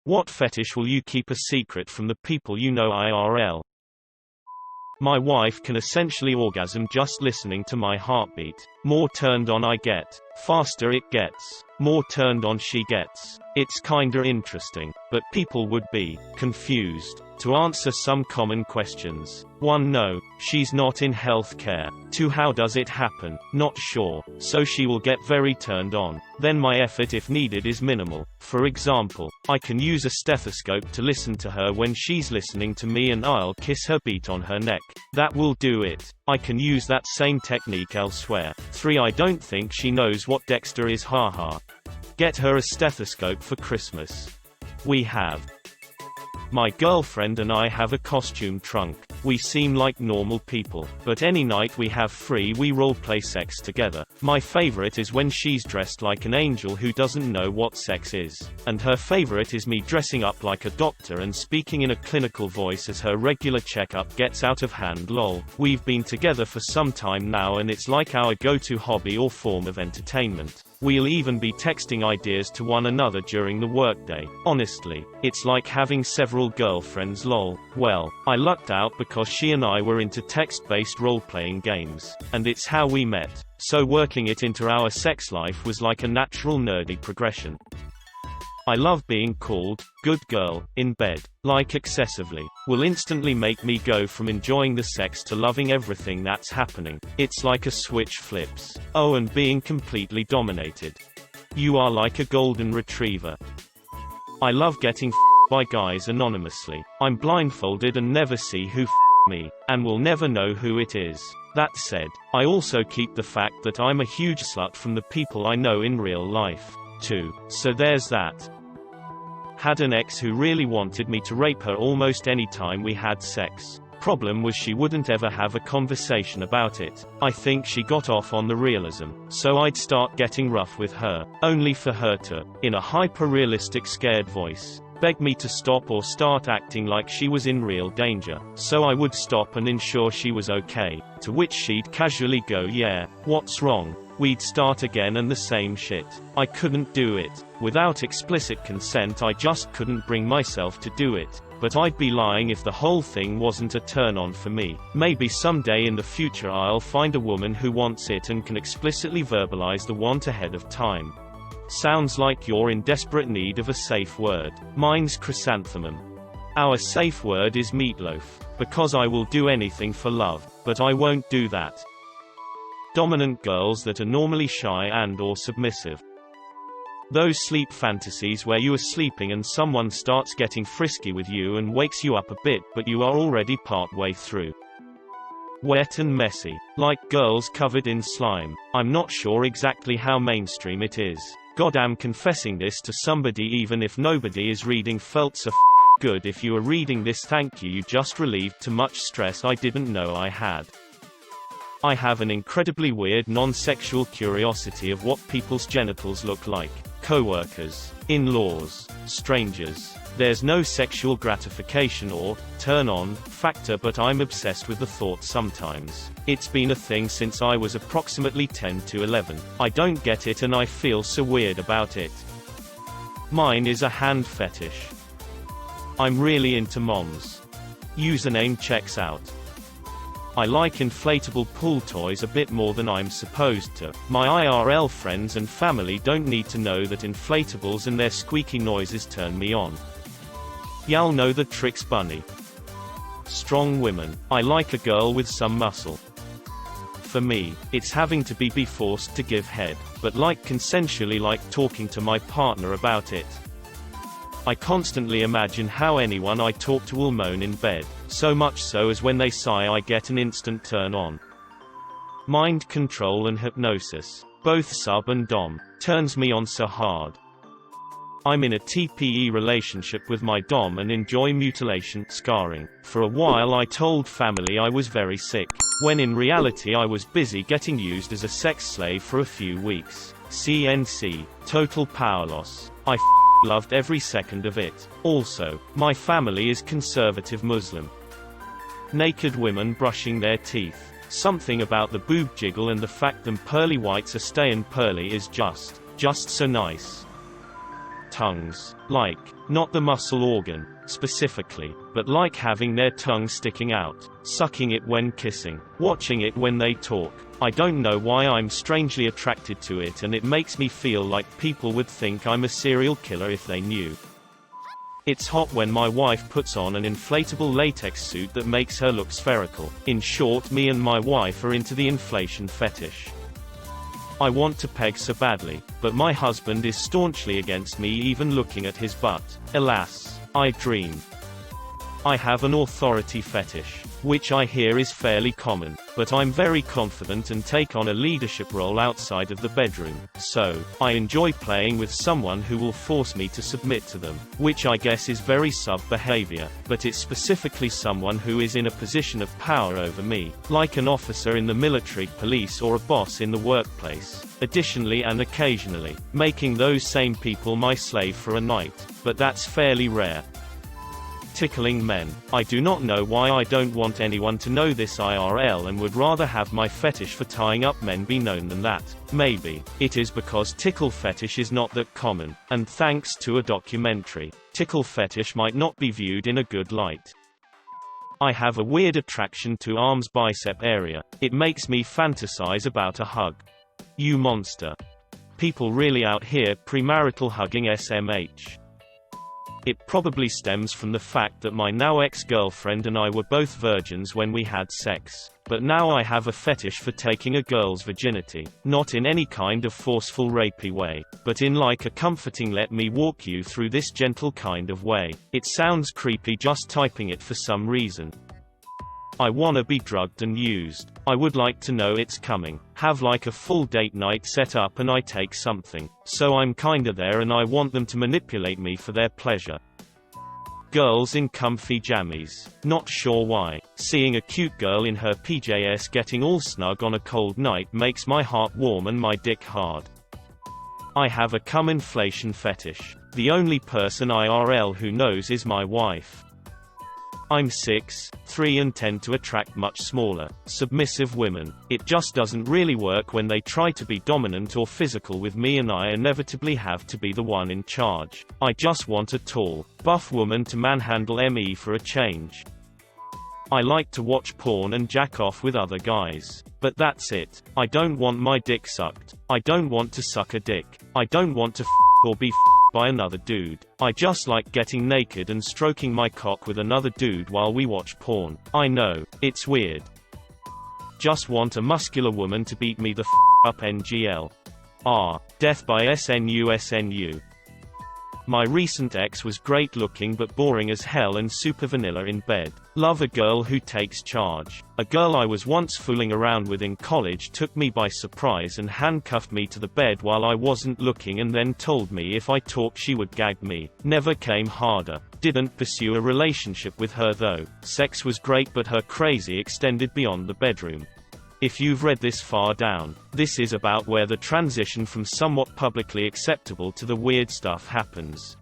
What fetish will you keep a secret from the people you know IRL? My wife can essentially orgasm just listening to my heartbeat. More turned on I get, faster it gets, more turned on she gets. It's kinda interesting, but people would be confused. To answer some common questions. 1. No, she's not in healthcare. 2. How does it happen? Not sure. So she will get very turned on. Then my effort if needed is minimal. For example, I can use a stethoscope to listen to her when she's listening to me and I'll kiss her beat on her neck. That will do it. I can use that same technique elsewhere. 3. I don't think she knows what Dexter is, haha. Get her a stethoscope for Christmas. We have. My girlfriend and I have a costume trunk. We seem like normal people, but any night we have free we roleplay sex together. My favorite is when she's dressed like an angel who doesn't know what sex is. And her favorite is me dressing up like a doctor and speaking in a clinical voice as her regular checkup gets out of hand, lol. We've been together for some time now and it's like our go-to hobby or form of entertainment. We'll even be texting ideas to one another during the workday. Honestly, it's like having several girlfriends, lol. Well, I lucked out because she and I were into text-based role-playing games. And it's how we met. So working it into our sex life was like a natural nerdy progression. I love being called good girl in bed, like excessively. Will instantly make me go from enjoying the sex to loving everything that's happening. It's like a switch flips. Oh, and being completely dominated. You are like a golden retriever. I love getting by guys anonymously. I'm blindfolded and never see who me, and will never know who it is. That said, I also keep the fact that I'm a huge slut from the people I know in real life, too. So there's that. Had an ex who really wanted me to rape her almost any time we had sex. Problem was she wouldn't ever have a conversation about it. I think she got off on the realism. So I'd start getting rough with her, only for her to, in a hyper-realistic scared voice, beg me to stop or start acting like she was in real danger. So I would stop and ensure she was okay, to which she'd casually go, yeah, what's wrong? We'd start again and the same shit. I couldn't do it. Without explicit consent I just couldn't bring myself to do it. But I'd be lying if the whole thing wasn't a turn-on for me. Maybe someday in the future I'll find a woman who wants it and can explicitly verbalize the want ahead of time. Sounds like you're in desperate need of a safe word. Mine's chrysanthemum. Our safe word is meatloaf. Because I will do anything for love. But I won't do that. Dominant girls that are normally shy and/or submissive. Those sleep fantasies where you are sleeping and someone starts getting frisky with you and wakes you up a bit but you are already part way through. Wet and messy. Like girls covered in slime. I'm not sure exactly how mainstream it is. Goddamn, confessing this to somebody even if nobody is reading felt so good. If you are reading this, thank you. You just relieved too much stress I didn't know I had. I have an incredibly weird non-sexual curiosity of what people's genitals look like. Coworkers, in-laws, strangers. There's no sexual gratification or turn-on factor, but I'm obsessed with the thought sometimes. It's been a thing since I was approximately 10 to 11. I don't get it and I feel so weird about it. Mine is a hand fetish. I'm really into moms. Username checks out. I like inflatable pool toys a bit more than I'm supposed to. My IRL friends and family don't need to know that inflatables and their squeaky noises turn me on. Y'all know the tricks, bunny. Strong women. I like a girl with some muscle. For me, it's having to be forced to give head, but like consensually, like talking to my partner about it. I constantly imagine how anyone I talk to will moan in bed, so much so as when they sigh I get an instant turn on. Mind control and hypnosis, both sub and dom, turns me on so hard. I'm in a TPE relationship with my dom and enjoy mutilation, scarring. For a while I told family I was very sick, when in reality I was busy getting used as a sex slave for a few weeks. CNC, total power loss. I loved every second of it. Also, my family is conservative Muslim. Naked women brushing their teeth. Something about the boob jiggle and the fact them pearly whites are stayin' pearly is just so nice. tongues. Like, not the muscle organ, specifically, but like having their tongue sticking out, sucking it when kissing, watching it when they talk. I don't know why I'm strangely attracted to it, and it makes me feel like people would think I'm a serial killer if they knew. It's hot when my wife puts on an inflatable latex suit that makes her look spherical. In short, me and my wife are into the inflation fetish. I want to peg so badly, but my husband is staunchly against me even looking at his butt. Alas, I dream. I have an authority fetish, which I hear is fairly common, but I'm very confident and take on a leadership role outside of the bedroom, so I enjoy playing with someone who will force me to submit to them, which I guess is very sub-behavior, but it's specifically someone who is in a position of power over me, like an officer in the military, police, or a boss in the workplace. Additionally and occasionally, making those same people my slave for a night, but that's fairly rare. Tickling men. I do not know why I don't want anyone to know this IRL and would rather have my fetish for tying up men be known than that. Maybe it is because tickle fetish is not that common, and thanks to a documentary, tickle fetish might not be viewed in a good light. I have a weird attraction to arms bicep area. It makes me fantasize about a hug. You monster. People really out here premarital hugging SMH. It probably stems from the fact that my now ex-girlfriend and I were both virgins when we had sex, but now I have a fetish for taking a girl's virginity, not in any kind of forceful rapey way, but in like a comforting let me walk you through this gentle kind of way. It sounds creepy just typing it for some reason. I wanna be drugged and used. I would like to know it's coming. Have like a full date night set up and I take something. So I'm kinda there and I want them to manipulate me for their pleasure. Girls in comfy jammies. Not sure why. Seeing a cute girl in her PJs getting all snug on a cold night makes my heart warm and my dick hard. I have a cum inflation fetish. The only person IRL who knows is my wife. I'm 6'3" and tend to attract much smaller, submissive women. It just doesn't really work when they try to be dominant or physical with me, and I inevitably have to be the one in charge. I just want a tall, buff woman to manhandle me for a change. I like to watch porn and jack off with other guys. But that's it. I don't want my dick sucked. I don't want to suck a dick. I don't want to or be by another dude. I just like getting naked and stroking my cock with another dude while we watch porn. I know, it's weird. Just want a muscular woman to beat me the up NGL. Death by SNU. My recent ex was great looking but boring as hell and super vanilla in bed. Love a girl who takes charge. A girl I was once fooling around with in college took me by surprise and handcuffed me to the bed while I wasn't looking, and then told me if I talked she would gag me. Never came harder. Didn't pursue a relationship with her though. Sex was great but her crazy extended beyond the bedroom. If you've read this far down, this is about where the transition from somewhat publicly acceptable to the weird stuff happens.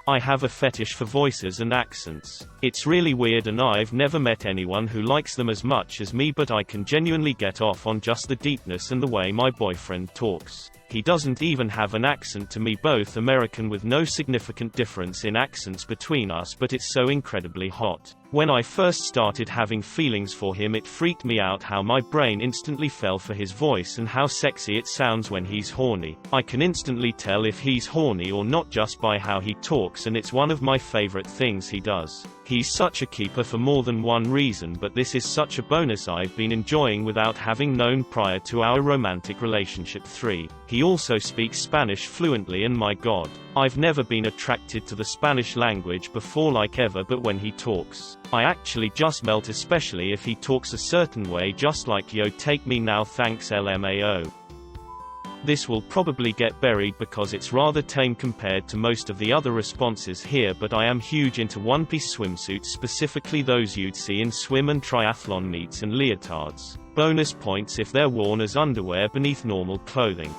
I have a fetish for voices and accents. It's really weird and I've never met anyone who likes them as much as me, but I can genuinely get off on just the deepness and the way my boyfriend talks. He doesn't even have an accent, to me both American with no significant difference in accents between us, but it's so incredibly hot. When I first started having feelings for him, it freaked me out how my brain instantly fell for his voice and how sexy it sounds when he's horny. I can instantly tell if he's horny or not just by how he talks, and it's one of my favorite things he does. He's such a keeper for more than one reason, but this is such a bonus I've been enjoying without having known prior to our romantic relationship. 3. He also speaks Spanish fluently, and my god, I've never been attracted to the Spanish language before like ever, but when he talks, I actually just melt, especially if he talks a certain way, just like yo take me now thanks LMAO. This will probably get buried because it's rather tame compared to most of the other responses here, but I am huge into one-piece swimsuits, specifically those you'd see in swim and triathlon meets and leotards. Bonus points if they're worn as underwear beneath normal clothing.